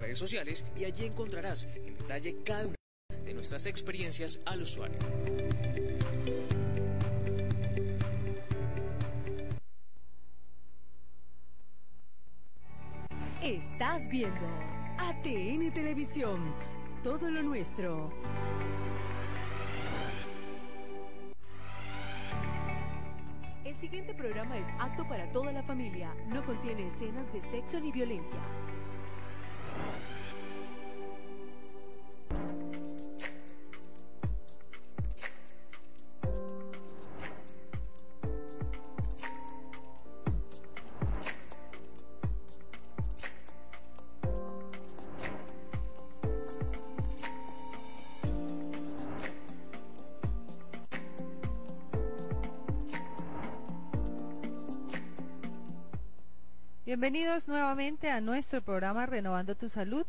redes sociales y allí encontrarás en detalle cada una de nuestras experiencias al usuario. Estás viendo ATN Televisión, todo lo nuestro. El siguiente programa es apto para toda la familia. No contiene escenas de sexo ni violencia. Bienvenidos nuevamente a nuestro programa Renovando tu Salud.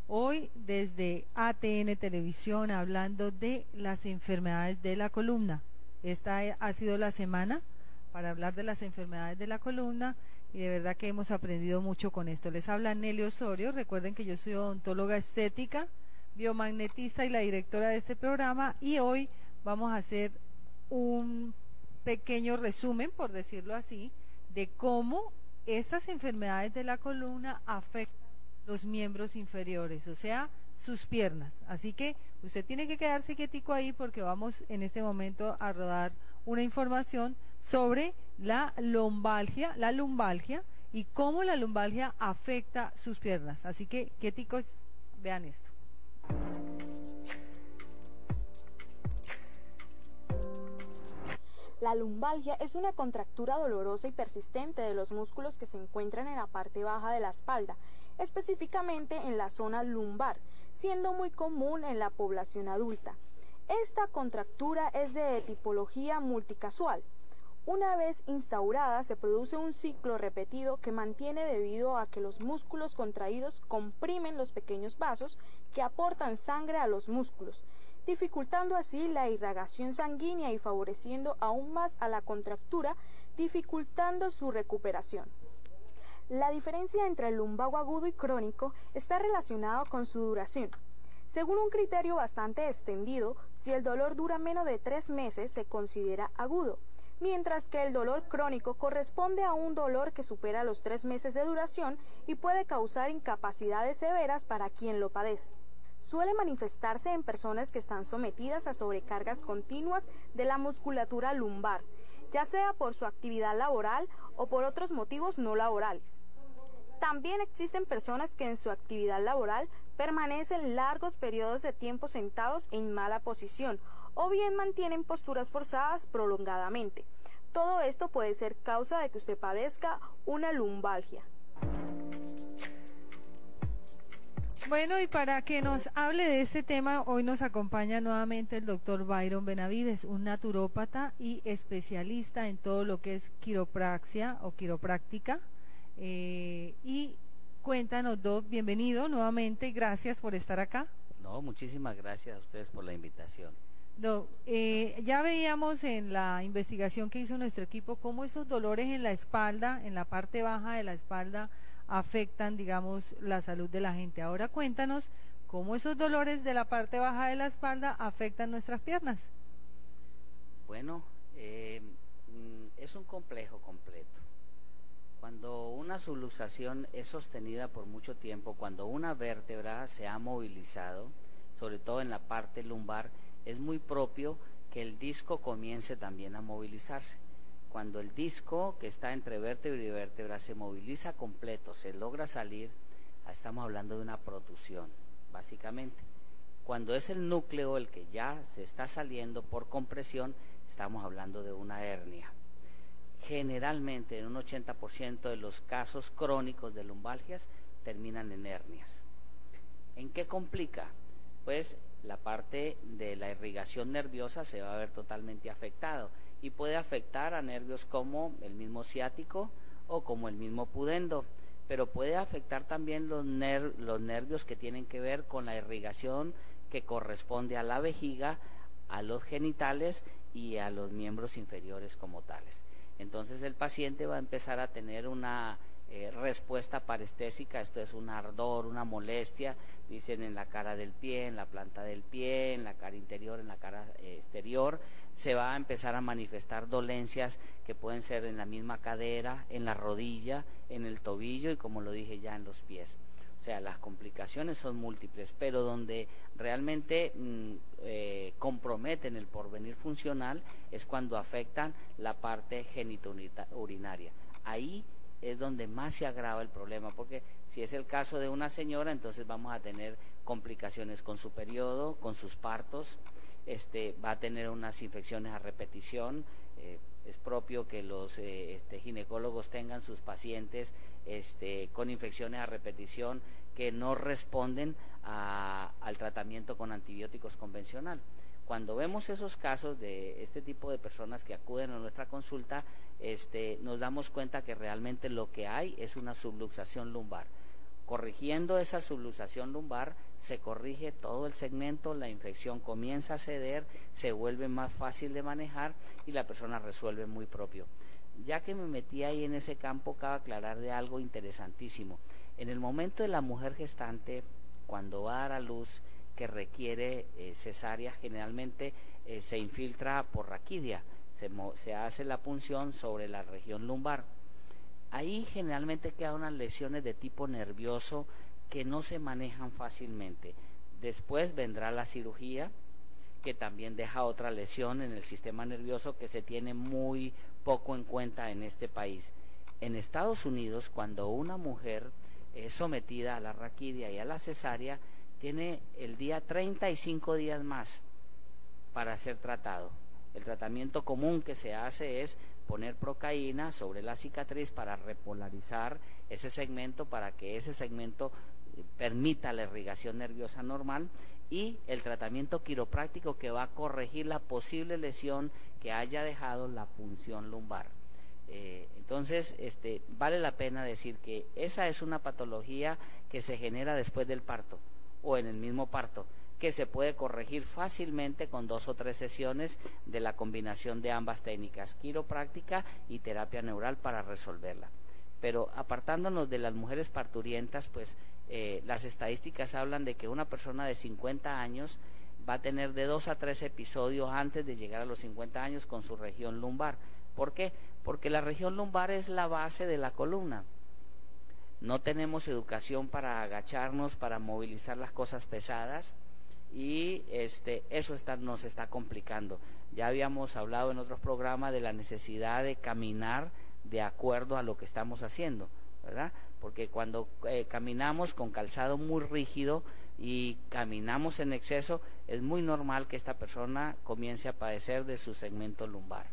Hoy desde ATN Televisión hablando de las enfermedades de la columna. Esta ha sido la semana para hablar de las enfermedades de la columna y de verdad que hemos aprendido mucho con esto. Les habla Nelly Osorio. Recuerden que yo soy odontóloga estética, biomagnetista y la directora de este programa, y hoy vamos a hacer un pequeño resumen, por decirlo así, de cómo estas enfermedades de la columna afectan los miembros inferiores, o sea, sus piernas. Así que usted tiene que quedarse quietico ahí porque vamos en este momento a rodar una información sobre la lumbalgia y cómo la lumbalgia afecta sus piernas. Así que quieticos, vean esto. La lumbalgia es una contractura dolorosa y persistente de los músculos que se encuentran en la parte baja de la espalda, específicamente en la zona lumbar, siendo muy común en la población adulta. Esta contractura es de tipología multicasual. Una vez instaurada, se produce un ciclo repetido que mantiene debido a que los músculos contraídos comprimen los pequeños vasos que aportan sangre a los músculos, dificultando así la irrigación sanguínea y favoreciendo aún más a la contractura, dificultando su recuperación. La diferencia entre el lumbago agudo y crónico está relacionado con su duración. Según un criterio bastante extendido, si el dolor dura menos de 3 meses se considera agudo, mientras que el dolor crónico corresponde a un dolor que supera los 3 meses de duración y puede causar incapacidades severas para quien lo padece. Suele manifestarse en personas que están sometidas a sobrecargas continuas de la musculatura lumbar, ya sea por su actividad laboral o por otros motivos no laborales. También existen personas que en su actividad laboral permanecen largos periodos de tiempo sentados en mala posición o bien mantienen posturas forzadas prolongadamente. Todo esto puede ser causa de que usted padezca una lumbalgia. Bueno, y para que nos hable de este tema, hoy nos acompaña nuevamente el doctor Byron Benavides, un naturópata y especialista en todo lo que es quiropraxia o quiropráctica. Y cuéntanos, Doc, bienvenido nuevamente, gracias por estar acá. No, muchísimas gracias a ustedes por la invitación. Doc, ya veíamos en la investigación que hizo nuestro equipo cómo esos dolores en la espalda, en la parte baja de la espalda, afectan, digamos, la salud de la gente. Ahora cuéntanos cómo esos dolores de la parte baja de la espalda afectan nuestras piernas. Bueno, es un complejo completo. Cuando una subluxación es sostenida por mucho tiempo, cuando una vértebra se ha movilizado, sobre todo en la parte lumbar, es muy propio que el disco comience también a movilizarse. Cuando el disco que está entre vértebra y vértebra se moviliza completo, se logra salir, estamos hablando de una protusión, básicamente. Cuando es el núcleo el que ya se está saliendo por compresión, estamos hablando de una hernia. Generalmente, en un 80% de los casos crónicos de lumbalgias, terminan en hernias. ¿En qué complica? Pues la parte de la irrigación nerviosa se va a ver totalmente afectado y puede afectar a nervios como el mismo ciático o como el mismo pudendo, pero puede afectar también los nervios que tienen que ver con la irrigación que corresponde a la vejiga, a los genitales y a los miembros inferiores como tales. Entonces el paciente va a empezar a tener una respuesta parestésica, esto es un ardor, una molestia, dicen en la cara del pie, en la planta del pie, en la cara interior, en la cara exterior. Se va a empezar a manifestar dolencias que pueden ser en la misma cadera, en la rodilla, en el tobillo y, como lo dije, ya en los pies. O sea, las complicaciones son múltiples, pero donde realmente comprometen el porvenir funcional es cuando afectan la parte genitourinaria. Ahí es donde más se agrava el problema, porque si es el caso de una señora, entonces vamos a tener complicaciones con su periodo, con sus partos, va a tener unas infecciones a repetición. Es propio que los ginecólogos tengan sus pacientes con infecciones a repetición que no responden al tratamiento con antibióticos convencional. Cuando vemos esos casos de este tipo de personas que acuden a nuestra consulta, nos damos cuenta que realmente lo que hay es una subluxación lumbar. Corrigiendo esa subluxación lumbar, se corrige todo el segmento, la infección comienza a ceder, se vuelve más fácil de manejar y la persona resuelve muy propio. Ya que me metí ahí en ese campo, cabe aclarar de algo interesantísimo. En el momento de la mujer gestante, cuando va a dar a luz, que requiere cesárea, generalmente se infiltra por raquidia, se hace la punción sobre la región lumbar. Ahí generalmente quedan unas lesiones de tipo nervioso que no se manejan fácilmente. Después vendrá la cirugía, que también deja otra lesión en el sistema nervioso que se tiene muy poco en cuenta en este país. En Estados Unidos, cuando una mujer es sometida a la raquidia y a la cesárea, tiene el día 35 días más para ser tratado. El tratamiento común que se hace es poner procaína sobre la cicatriz para repolarizar ese segmento, para que ese segmento permita la irrigación nerviosa normal, y el tratamiento quiropráctico que va a corregir la posible lesión que haya dejado la punción lumbar. Entonces, vale la pena decir que esa es una patología que se genera después del parto o en el mismo parto, que se puede corregir fácilmente con 2 o 3 sesiones de la combinación de ambas técnicas, quiropráctica y terapia neural, para resolverla. Pero apartándonos de las mujeres parturientas, pues las estadísticas hablan de que una persona de 50 años va a tener de 2 a 3 episodios antes de llegar a los 50 años con su región lumbar. ¿Por qué? Porque la región lumbar es la base de la columna. No tenemos educación para agacharnos, para movilizar las cosas pesadas, y eso nos está complicando. Ya habíamos hablado en otros programas de la necesidad de caminar de acuerdo a lo que estamos haciendo, ¿verdad? Porque cuando caminamos con calzado muy rígido y caminamos en exceso, es muy normal que esta persona comience a padecer de su segmento lumbar.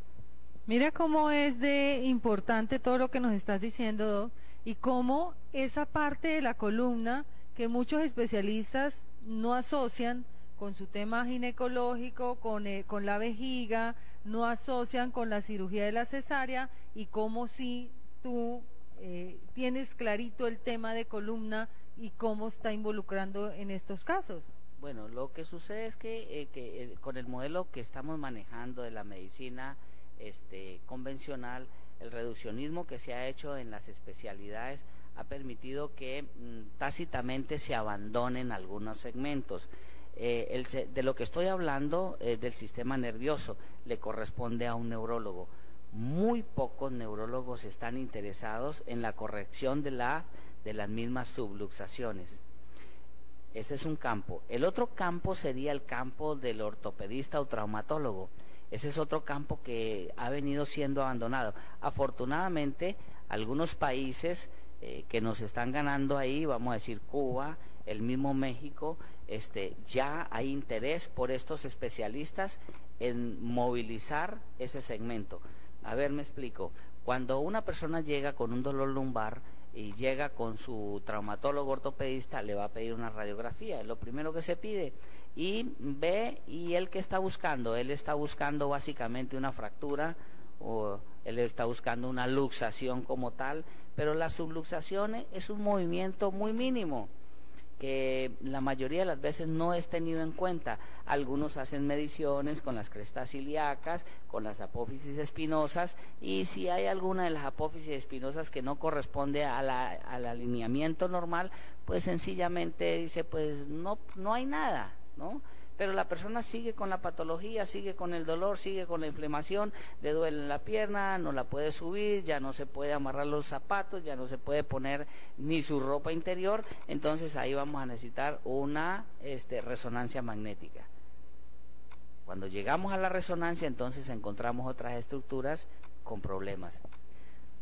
Mira cómo es de importante todo lo que nos estás diciendo, Doc, y cómo esa parte de la columna que muchos especialistas no asocian con su tema ginecológico, con la vejiga, no asocian con la cirugía de la cesárea, y cómo si tú tienes clarito el tema de columna y cómo está involucrando en estos casos. Bueno, lo que sucede es que con el modelo que estamos manejando de la medicina convencional, el reduccionismo que se ha hecho en las especialidades ha permitido que tácitamente se abandonen algunos segmentos. De lo que estoy hablando es del sistema nervioso, le corresponde a un neurólogo. Muy pocos neurólogos están interesados en la corrección de las mismas subluxaciones. Ese es un campo. El otro campo sería el campo del ortopedista o traumatólogo. Ese es otro campo que ha venido siendo abandonado. Afortunadamente, algunos países que nos están ganando ahí, vamos a decir Cuba, el mismo México, ya hay interés por estos especialistas en movilizar ese segmento. A ver, me explico. Cuando una persona llega con un dolor lumbar y llega con su traumatólogo ortopedista, le va a pedir una radiografía, es lo primero que se pide, y ve, y él que está buscando, él está buscando básicamente una fractura, o él está buscando una luxación como tal, pero la subluxación es un movimiento muy mínimo que la mayoría de las veces no es tenido en cuenta. Algunos hacen mediciones con las crestas ilíacas, con las apófisis espinosas, y si hay alguna de las apófisis espinosas que no corresponde al alineamiento normal, pues sencillamente dice, pues no hay nada, ¿no? Pero la persona sigue con la patología, sigue con el dolor, sigue con la inflamación, le duele la pierna, no la puede subir, ya no se puede amarrar los zapatos, ya no se puede poner ni su ropa interior. Entonces ahí vamos a necesitar una resonancia magnética. Cuando llegamos a la resonancia, entonces encontramos otras estructuras con problemas.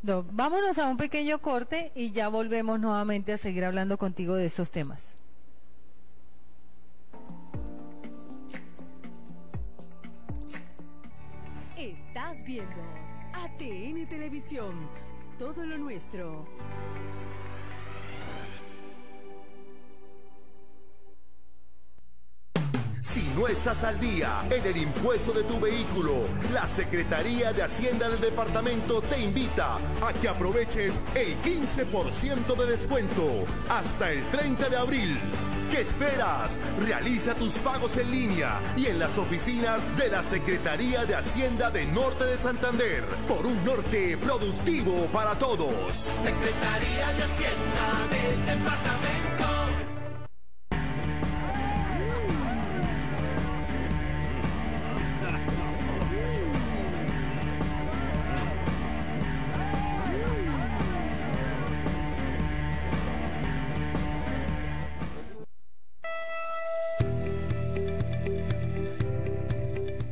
Vámonos a un pequeño corte y ya volvemos nuevamente a seguir hablando contigo de estos temas. Estás viendo ATN Televisión, todo lo nuestro. Si no estás al día en el impuesto de tu vehículo, la Secretaría de Hacienda del Departamento te invita a que aproveches el 15% de descuento hasta el 30 de abril. ¿Qué esperas? Realiza tus pagos en línea y en las oficinas de la Secretaría de Hacienda de Norte de Santander, por un norte productivo para todos. Secretaría de Hacienda del Departamento.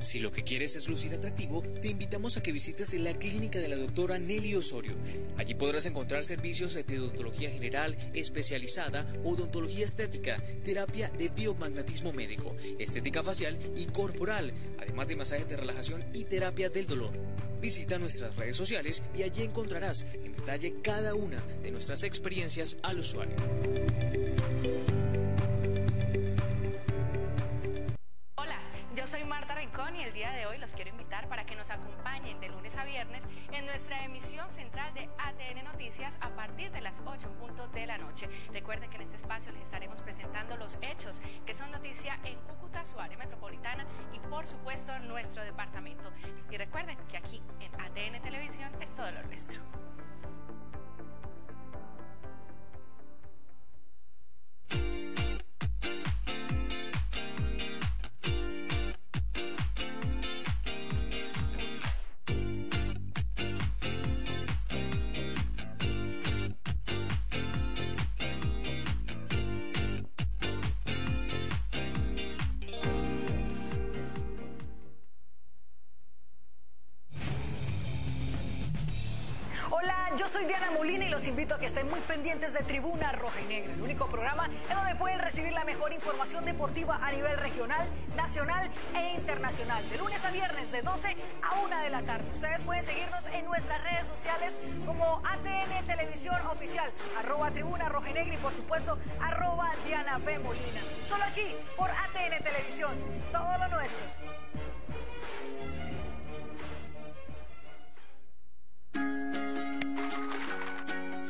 Si lo que quieres es lucir atractivo, te invitamos a que visites la clínica de la doctora Nelly Osorio. Allí podrás encontrar servicios de odontología general, especializada, odontología estética, terapia de biomagnetismo médico, estética facial y corporal, además de masajes de relajación y terapia del dolor. Visita nuestras redes sociales y allí encontrarás en detalle cada una de nuestras experiencias al usuario. Yo soy Marta Rincón y el día de hoy los quiero invitar para que nos acompañen de lunes a viernes en nuestra emisión central de ATN Noticias a partir de las 8:00 p.m. Recuerden que en este espacio les estaremos presentando los hechos que son noticia en Cúcuta, su área metropolitana y por supuesto nuestro departamento. Y recuerden que aquí en ATN Televisión es todo lo nuestro. Yo soy Diana Molina y los invito a que estén muy pendientes de Tribuna Roja y Negra, el único programa en donde pueden recibir la mejor información deportiva a nivel regional, nacional e internacional. De lunes a viernes de 12 a 1 de la tarde. Ustedes pueden seguirnos en nuestras redes sociales como ATN Televisión Oficial, @Tribuna Roja y Negra y por supuesto @Diana P. Molina. Solo aquí por ATN Televisión, todo lo nuestro.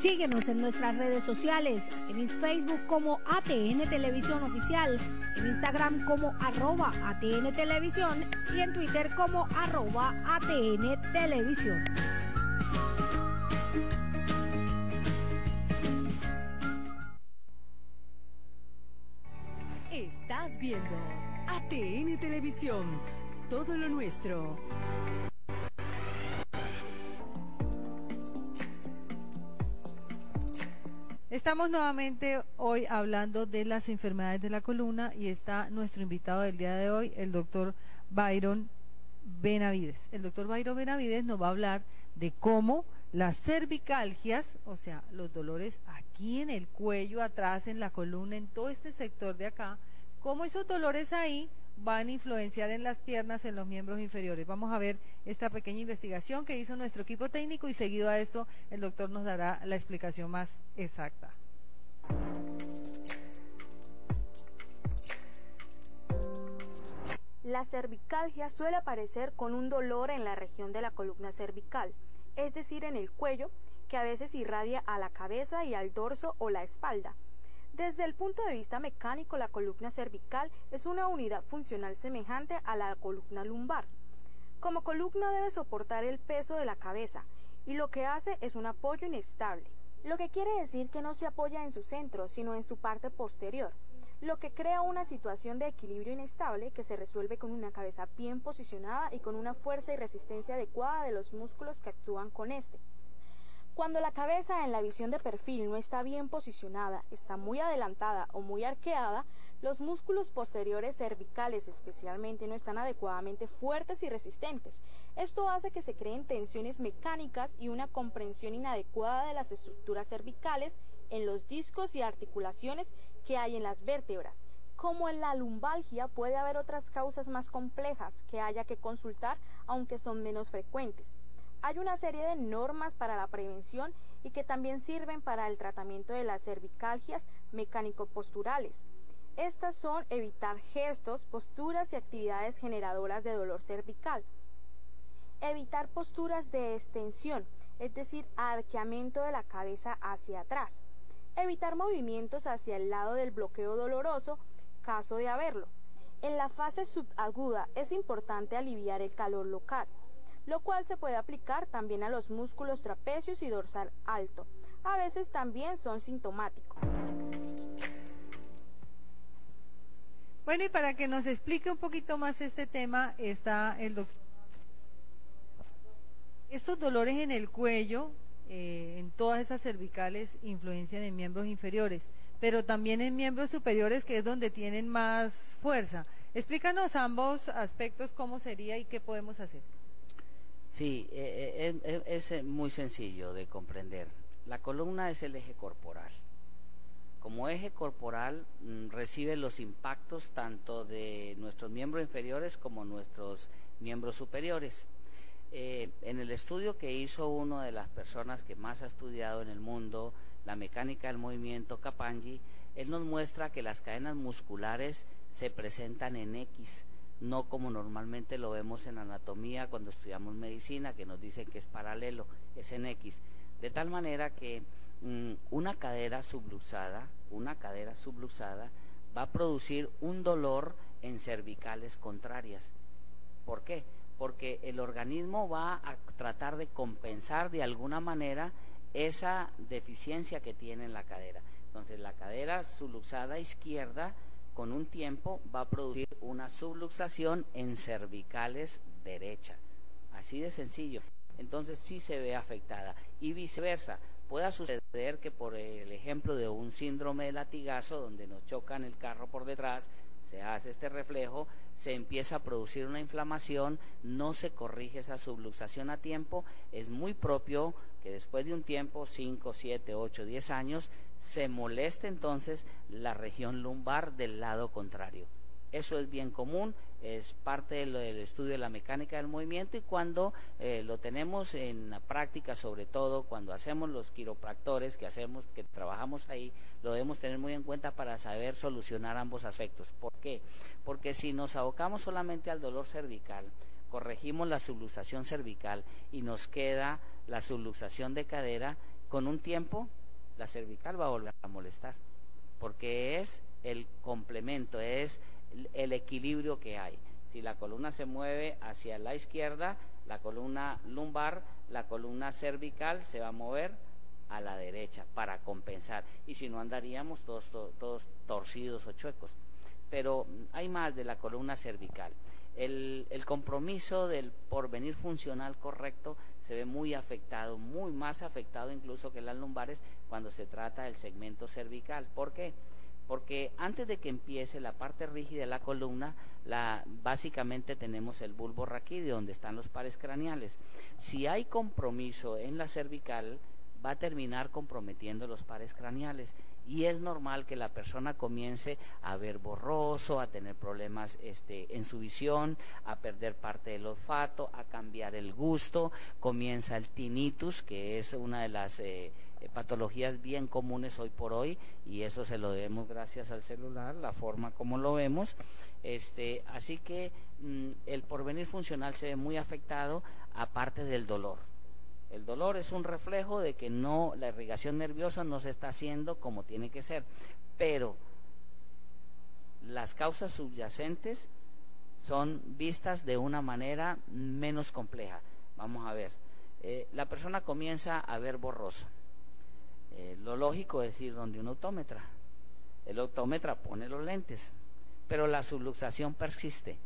Síguenos en nuestras redes sociales, en Facebook como ATN Televisión Oficial, en Instagram como @ATN Televisión y en Twitter como @ATN Televisión. Estás viendo ATN Televisión, todo lo nuestro. Estamos nuevamente hoy hablando de las enfermedades de la columna y está nuestro invitado del día de hoy, el doctor Byron Benavides. El doctor Byron Benavides nos va a hablar de cómo las cervicalgias, o sea, los dolores aquí en el cuello, atrás, en la columna, en todo este sector de acá, cómo esos dolores ahí van a influenciar en las piernas, en los miembros inferiores. Vamos a ver esta pequeña investigación que hizo nuestro equipo técnico y seguido a esto el doctor nos dará la explicación más exacta. La cervicalgia suele aparecer con un dolor en la región de la columna cervical, es decir, en el cuello, que a veces irradia a la cabeza y al dorso o la espalda. Desde el punto de vista mecánico, la columna cervical es una unidad funcional semejante a la columna lumbar. Como columna debe soportar el peso de la cabeza y lo que hace es un apoyo inestable, lo que quiere decir que no se apoya en su centro, sino en su parte posterior, lo que crea una situación de equilibrio inestable que se resuelve con una cabeza bien posicionada y con una fuerza y resistencia adecuada de los músculos que actúan con este. Cuando la cabeza en la visión de perfil no está bien posicionada, está muy adelantada o muy arqueada, los músculos posteriores cervicales especialmente no están adecuadamente fuertes y resistentes. Esto hace que se creen tensiones mecánicas y una comprensión inadecuada de las estructuras cervicales en los discos y articulaciones que hay en las vértebras. Como en la lumbalgia, puede haber otras causas más complejas que haya que consultar, aunque son menos frecuentes. Hay una serie de normas para la prevención y que también sirven para el tratamiento de las cervicalgias mecánico-posturales. Estas son evitar gestos, posturas y actividades generadoras de dolor cervical. Evitar posturas de extensión, es decir, arqueamiento de la cabeza hacia atrás. Evitar movimientos hacia el lado del bloqueo doloroso, caso de haberlo. En la fase subaguda es importante aliviar el calor local, lo cual se puede aplicar también a los músculos trapecios y dorsal alto. A veces también son sintomáticos. Bueno, y para que nos explique un poquito más este tema, está el doctor. Estos dolores en el cuello, en todas esas cervicales, influencian en miembros inferiores, pero también en miembros superiores, que es donde tienen más fuerza. Explícanos ambos aspectos, cómo sería y qué podemos hacer. Sí, es muy sencillo de comprender. La columna es el eje corporal. Como eje corporal recibe los impactos tanto de nuestros miembros inferiores como nuestros miembros superiores. En el estudio que hizo una de las personas que más ha estudiado en el mundo, la mecánica del movimiento, Kapanji, él nos muestra que las cadenas musculares se presentan en X, no como normalmente lo vemos en anatomía cuando estudiamos medicina, que nos dicen que es paralelo, es en X. De tal manera que una cadera subluxada va a producir un dolor en cervicales contrarias. ¿Por qué? Porque el organismo va a tratar de compensar de alguna manera esa deficiencia que tiene en la cadera. Entonces la cadera subluxada izquierda con un tiempo va a producir una subluxación en cervicales derecha. Así de sencillo. Entonces sí se ve afectada. Y viceversa, pueda suceder que por el ejemplo de un síndrome de latigazo, donde nos chocan el carro por detrás, se hace este reflejo, se empieza a producir una inflamación, no se corrige esa subluxación a tiempo, es muy propio que después de un tiempo, 5, 7, 8, 10 años, se moleste entonces la región lumbar del lado contrario. Eso es bien común, es parte del estudio de la mecánica del movimiento, y cuando lo tenemos en la práctica, sobre todo cuando hacemos los quiropractores que trabajamos ahí, lo debemos tener muy en cuenta para saber solucionar ambos aspectos. ¿Por qué? Porque si nos abocamos solamente al dolor cervical, corregimos la subluxación cervical y nos queda la subluxación de cadera, con un tiempo la cervical va a volver a molestar, porque es el complemento, es el equilibrio que hay. Si la columna se mueve hacia la izquierda, la columna lumbar, la columna cervical se va a mover a la derecha para compensar, y si no andaríamos todos torcidos o chuecos. Pero hay más de la columna cervical. El compromiso del porvenir funcional correcto se ve muy afectado, muy más afectado incluso que las lumbares cuando se trata del segmento cervical. ¿Por qué? Porque antes de que empiece la parte rígida de la columna, básicamente tenemos el bulbo raquídeo, donde están los pares craneales. Si hay compromiso en la cervical, va a terminar comprometiendo los pares craneales, y es normal que la persona comience a ver borroso, a tener problemas en su visión, a perder parte del olfato, a cambiar el gusto, comienza el tinnitus, que es una de las patologías bien comunes hoy por hoy, y eso se lo debemos gracias al celular, la forma como lo vemos. Así que el porvenir funcional se ve muy afectado, aparte del dolor. El dolor es un reflejo de que no, la irrigación nerviosa no se está haciendo como tiene que ser, pero las causas subyacentes son vistas de una manera menos compleja. Vamos a ver, la persona comienza a ver borroso. Lo lógico es ir donde un optómetra. El optómetra pone los lentes, pero la subluxación persiste.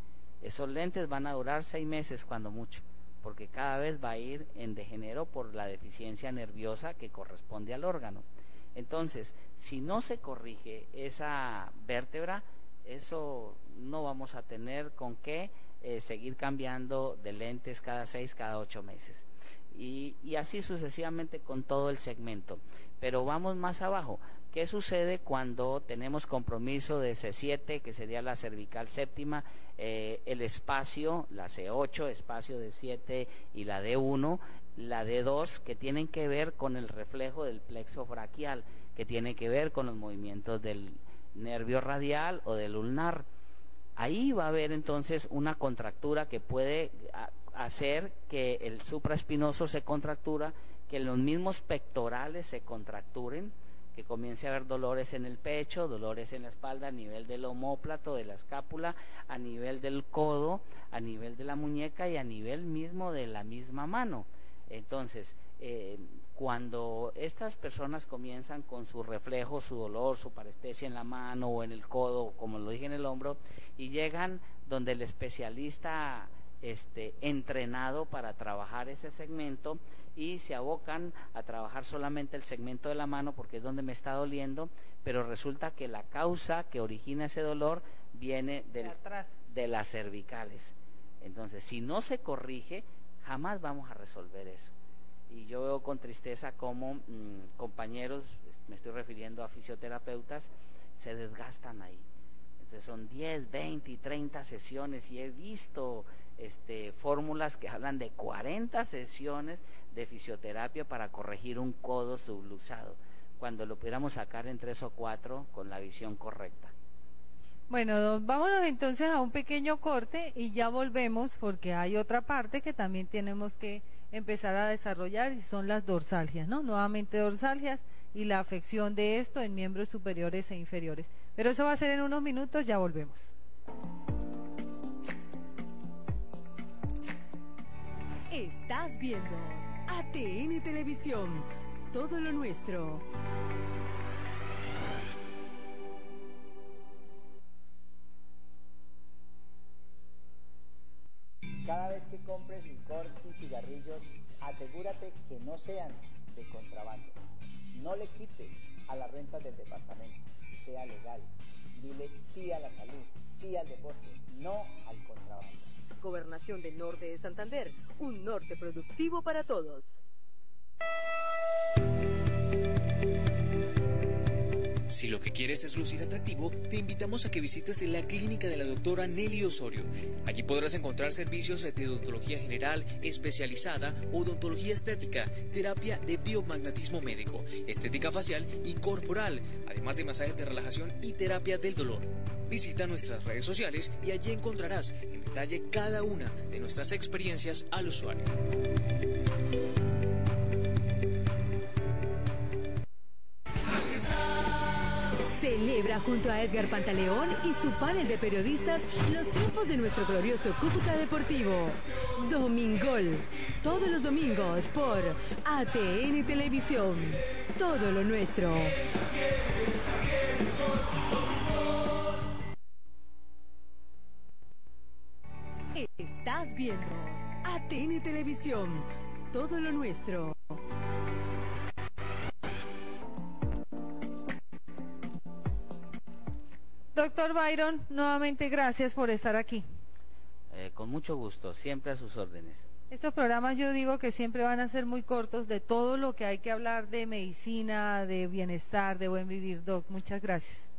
Esos lentes van a durar 6 meses cuando mucho, porque cada vez va a ir en degenero por la deficiencia nerviosa que corresponde al órgano. Entonces, si no se corrige esa vértebra, eso no vamos a tener con qué seguir cambiando de lentes cada 6, cada 8 meses. Y así sucesivamente con todo el segmento. Pero vamos más abajo. ¿Qué sucede cuando tenemos compromiso de C7, que sería la cervical séptima, el espacio, la C8, espacio de 7 y la D1, la D2, que tienen que ver con el reflejo del plexo braquial, que tiene que ver con los movimientos del nervio radial o del ulnar? Ahí va a haber entonces una contractura que puede hacer que el supraespinoso se contractura, que los mismos pectorales se contracturen, que comience a haber dolores en el pecho, dolores en la espalda, a nivel del omóplato, de la escápula, a nivel del codo, a nivel de la muñeca y a nivel mismo de la misma mano. Entonces, cuando estas personas comienzan con su reflejo, su dolor, su parestesia en la mano o en el codo, como lo dije, en el hombro, y llegan donde el especialista entrenado para trabajar ese segmento, y se abocan a trabajar solamente el segmento de la mano porque es donde me está doliendo, pero resulta que la causa que origina ese dolor viene de las cervicales. Entonces, si no se corrige, jamás vamos a resolver eso. Y yo veo con tristeza cómo compañeros, me estoy refiriendo a fisioterapeutas, se desgastan ahí. Entonces son 10, 20 y 30 sesiones, y he visto fórmulas que hablan de 40 sesiones de fisioterapia para corregir un codo subluxado, cuando lo pudiéramos sacar en 3 o 4 con la visión correcta. Bueno, vámonos entonces a un pequeño corte y ya volvemos, porque hay otra parte que también tenemos que empezar a desarrollar, y son las dorsalgias, ¿no? Nuevamente dorsalgias y la afección de esto en miembros superiores e inferiores. Pero eso va a ser en unos minutos, ya volvemos. Estás viendo ATN Televisión, todo lo nuestro. Cada vez que compres licor y cigarrillos, asegúrate que no sean de contrabando. No le quites a la renta del departamento, sea legal. Dile sí a la salud, sí al deporte, no al contrabando. Gobernación del Norte de Santander, un norte productivo para todos. Si lo que quieres es lucir atractivo, te invitamos a que visites la clínica de la doctora Nelly Osorio. Allí podrás encontrar servicios de odontología general, especializada, odontología estética, terapia de biomagnetismo médico, estética facial y corporal, además de masajes de relajación y terapia del dolor. Visita nuestras redes sociales y allí encontrarás en detalle cada una de nuestras experiencias al usuario. Celebra junto a Edgar Pantaleón y su panel de periodistas los triunfos de nuestro glorioso Cúcuta Deportivo. Domingol, todos los domingos por ATN Televisión. Todo lo nuestro. Estás viendo ATN Televisión. Todo lo nuestro. Doctor Byron, nuevamente gracias por estar aquí. Con mucho gusto, siempre a sus órdenes. Estos programas yo digo que siempre van a ser muy cortos de todo lo que hay que hablar de medicina, de bienestar, de buen vivir, Doc. Muchas gracias.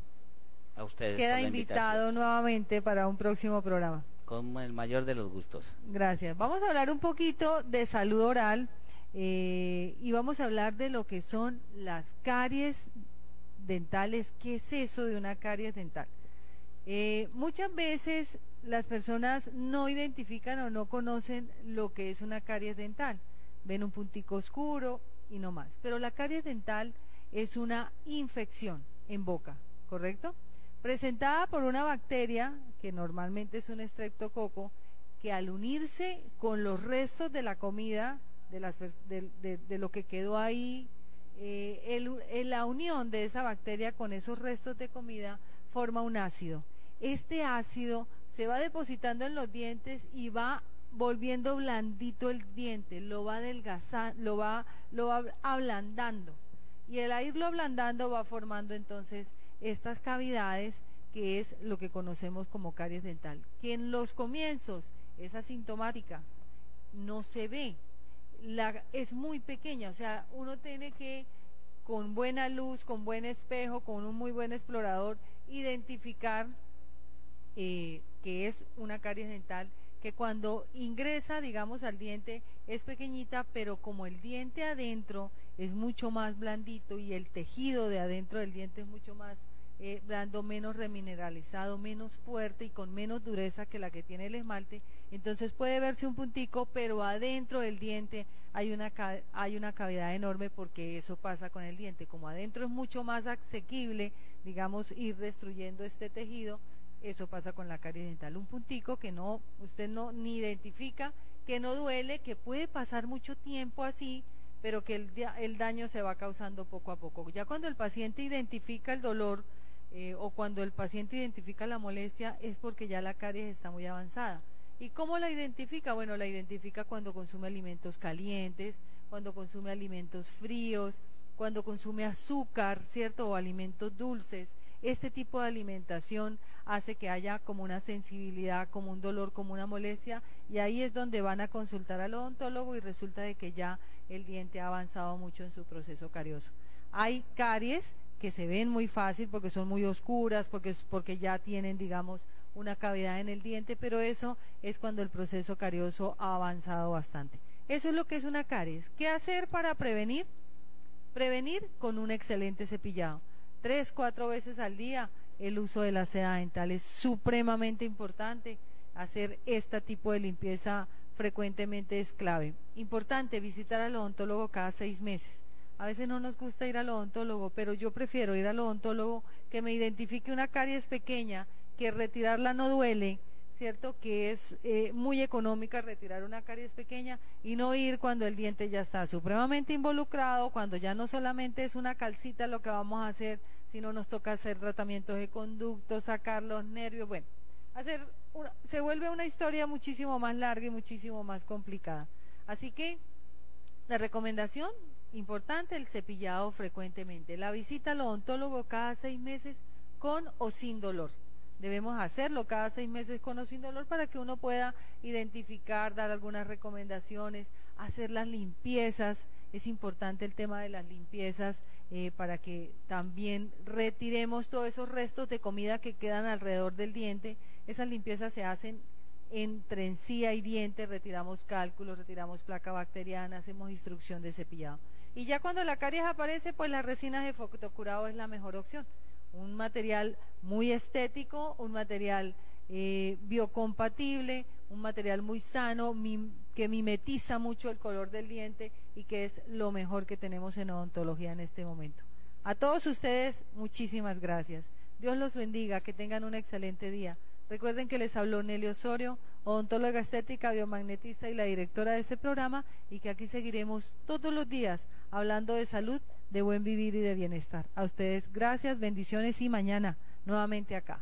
A ustedes. Queda invitado nuevamente para un próximo programa. Con el mayor de los gustos. Gracias. Vamos a hablar un poquito de salud oral y vamos a hablar de lo que son las caries dentales. ¿Qué es eso de una caries dental? Muchas veces las personas no identifican o no conocen lo que es una caries dental. ven un puntico oscuro y no más. Pero la caries dental es una infección en boca, ¿correcto? Presentada por una bacteria que normalmente es un estreptococo, que al unirse con los restos de la comida, de lo que quedó ahí, la unión de esa bacteria con esos restos de comida forma un ácido. Este ácido se va depositando en los dientes y va volviendo blandito el diente, lo va adelgazando, lo va ablandando, y al irlo ablandando va formando entonces estas cavidades, que es lo que conocemos como caries dental, que en los comienzos es asintomática, no se ve, es muy pequeña, o sea, uno tiene que, con buena luz, con buen espejo, con un muy buen explorador, identificar que es una caries dental, que cuando ingresa, digamos, al diente es pequeñita, pero como el diente adentro es mucho más blandito y el tejido de adentro del diente es mucho más blando, menos remineralizado, menos fuerte y con menos dureza que la que tiene el esmalte, entonces puede verse un puntico, pero adentro del diente hay una cavidad enorme, porque eso pasa con el diente, como adentro es mucho más asequible, digamos, ir destruyendo este tejido. Eso pasa con la caries dental, un puntico que usted ni identifica, que no duele, que puede pasar mucho tiempo así, pero que el daño se va causando poco a poco. Ya cuando el paciente identifica el dolor o cuando el paciente identifica la molestia, es porque ya la caries está muy avanzada. ¿Y cómo la identifica? Bueno, la identifica cuando consume alimentos calientes, cuando consume alimentos fríos, cuando consume azúcar, ¿cierto? O alimentos dulces. Este tipo de alimentación hace que haya como una sensibilidad, como un dolor, como una molestia, y ahí es donde van a consultar al odontólogo y resulta de que ya el diente ha avanzado mucho en su proceso carioso. Hay caries que se ven muy fácil porque son muy oscuras, porque ya tienen, digamos, una cavidad en el diente, pero eso es cuando el proceso carioso ha avanzado bastante. Eso es lo que es una caries. ¿Qué hacer para prevenir? Prevenir con un excelente cepillado. 3-4 veces al día. El uso de la seda dental es supremamente importante. Hacer este tipo de limpieza frecuentemente es clave. Importante visitar al odontólogo cada 6 meses. A veces no nos gusta ir al odontólogo, pero yo prefiero ir al odontólogo que me identifique una caries pequeña, que retirarla no duele, ¿cierto? Que es muy económica retirar una caries pequeña, y no ir cuando el diente ya está supremamente involucrado, cuando ya no solamente es una calcita lo que vamos a hacer, sino nos toca hacer tratamientos de conductos, sacar los nervios, bueno, se vuelve una historia muchísimo más larga y muchísimo más complicada. Así que la recomendación importante, el cepillado frecuentemente, la visita al odontólogo cada 6 meses con o sin dolor. Debemos hacerlo cada 6 meses con o sin dolor para que uno pueda identificar, dar algunas recomendaciones, hacer las limpiezas. Es importante el tema de las limpiezas para que también retiremos todos esos restos de comida que quedan alrededor del diente. Esas limpiezas se hacen entre encía y diente, retiramos cálculos, retiramos placa bacteriana, hacemos instrucción de cepillado. Y ya cuando la caries aparece, pues las resinas de fotocurado es la mejor opción. Un material muy estético, un material biocompatible, un material muy sano, que mimetiza mucho el color del diente y que es lo mejor que tenemos en odontología en este momento. A todos ustedes, muchísimas gracias. Dios los bendiga, que tengan un excelente día. Recuerden que les habló Nelly Osorio, odontóloga estética, biomagnetista y la directora de este programa, y que aquí seguiremos todos los días hablando de salud, de buen vivir y de bienestar. A ustedes gracias, bendiciones, y mañana nuevamente acá.